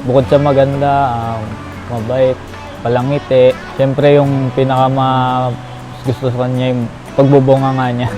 Bukod sa maganda, mabait, palangiti. Siyempre yung gusto sa kanya yung pagbubunga nga niya.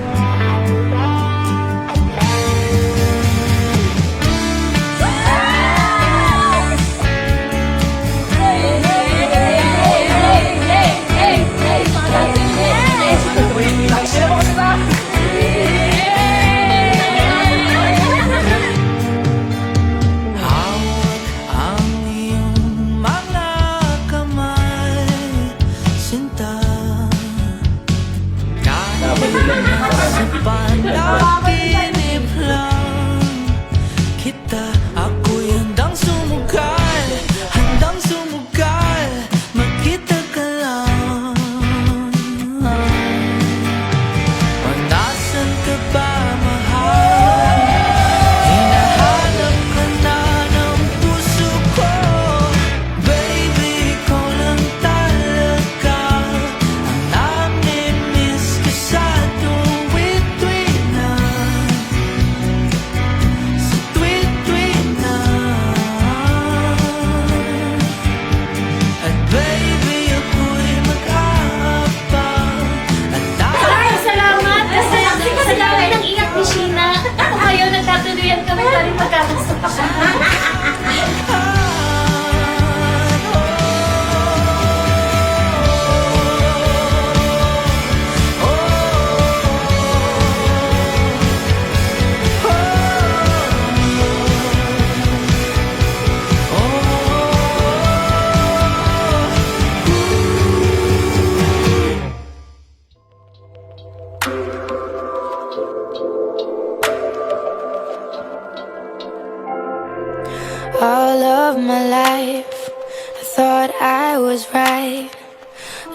All of my life, I thought I was right,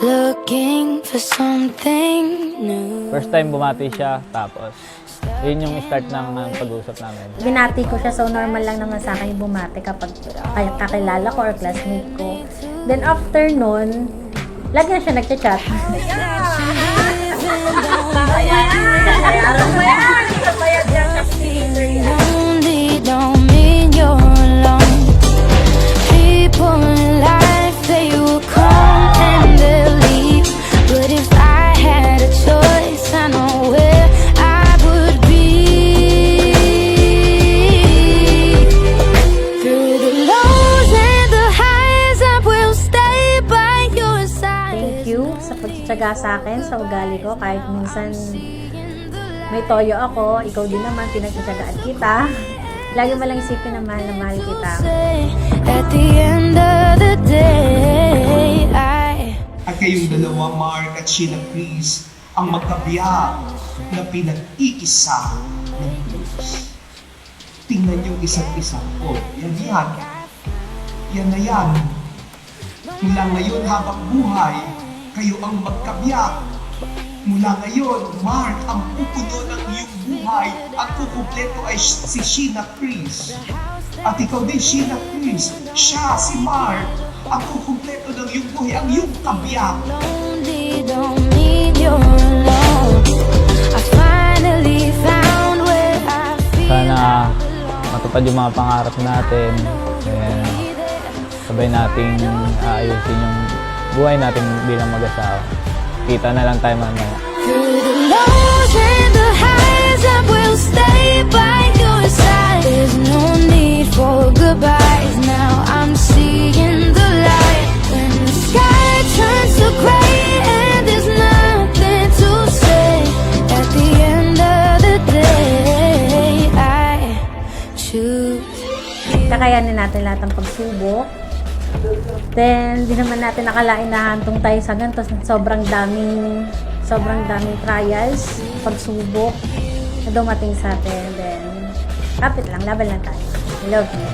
looking for something new. First time bumati siya, tapos yun yung start ng pag-uusap namin. Binati ko siya, so normal lang naman sa akin yung bumati kapag kakilala ko or classmate ko. Then after nun, lagi na siya nagchat-chat. Don't mean you're alone. People in life, they will come and they'll leave. But if I had a choice, I know where I would be. Through the lows and the highs, I will stay by your side. Thank you sa pagtsatsaga sa akin, sa ugali ko. Kahit minsan may toyo ako, ikaw din naman, pinagtsatsagaan kita. Lagi mo lang isipin na mahal kita. At the end of the day, At kayong dalawa, Mark at Sheila Chris, ang magkabiyak na pinag-iisa ng Diyos. Tingnan yung isa't isa. Oh, yan. Yan na yan. Mula ngayon habang buhay, kayo ang magkabiyak. Mula ngayon, Mark, ang pupuno ng iyong buhay, ang kukumpleto ay si Sheila Chris. At ikaw din, Sheila Chris. Siya, si Mark, ang kukumpleto ng iyong buhay, ang iyong kabiyak. don't need your love. I finally found where I feel. Sana matupad yung mga pangarap natin. And sabay nating aayusin yung buhay natin bilang mag-asawa. Kita na lang tayo mamaya. Through the lows and the highs, I will stay by your side. There's no need for goodbyes. Now I'm seeing the light. When the sky turns to gray and there's nothing to say, at the end of the day, I choose. Kakayanin natin lahat ng pagsubok. Then, di naman natin nakalain na hantong tayo sa ganito. Sobrang daming trials, pagsubok na dumating sa atin. Then, kapit lang, laban lang tayo. I love you.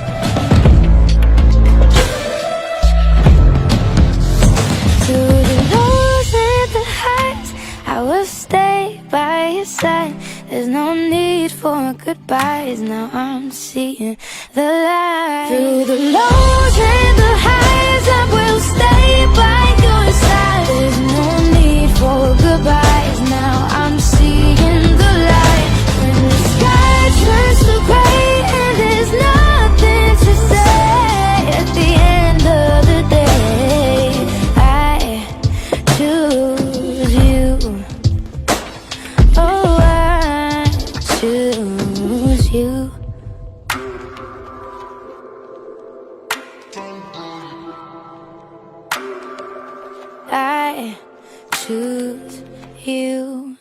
Through the lows and the highs, I will stay by your side. There's no need for goodbyes. Now I'm seeing the light. Through the lows and the highs, I will stay by your side. There's no need for goodbyes. Now I'm seeing the light. When the sky you. I choose you.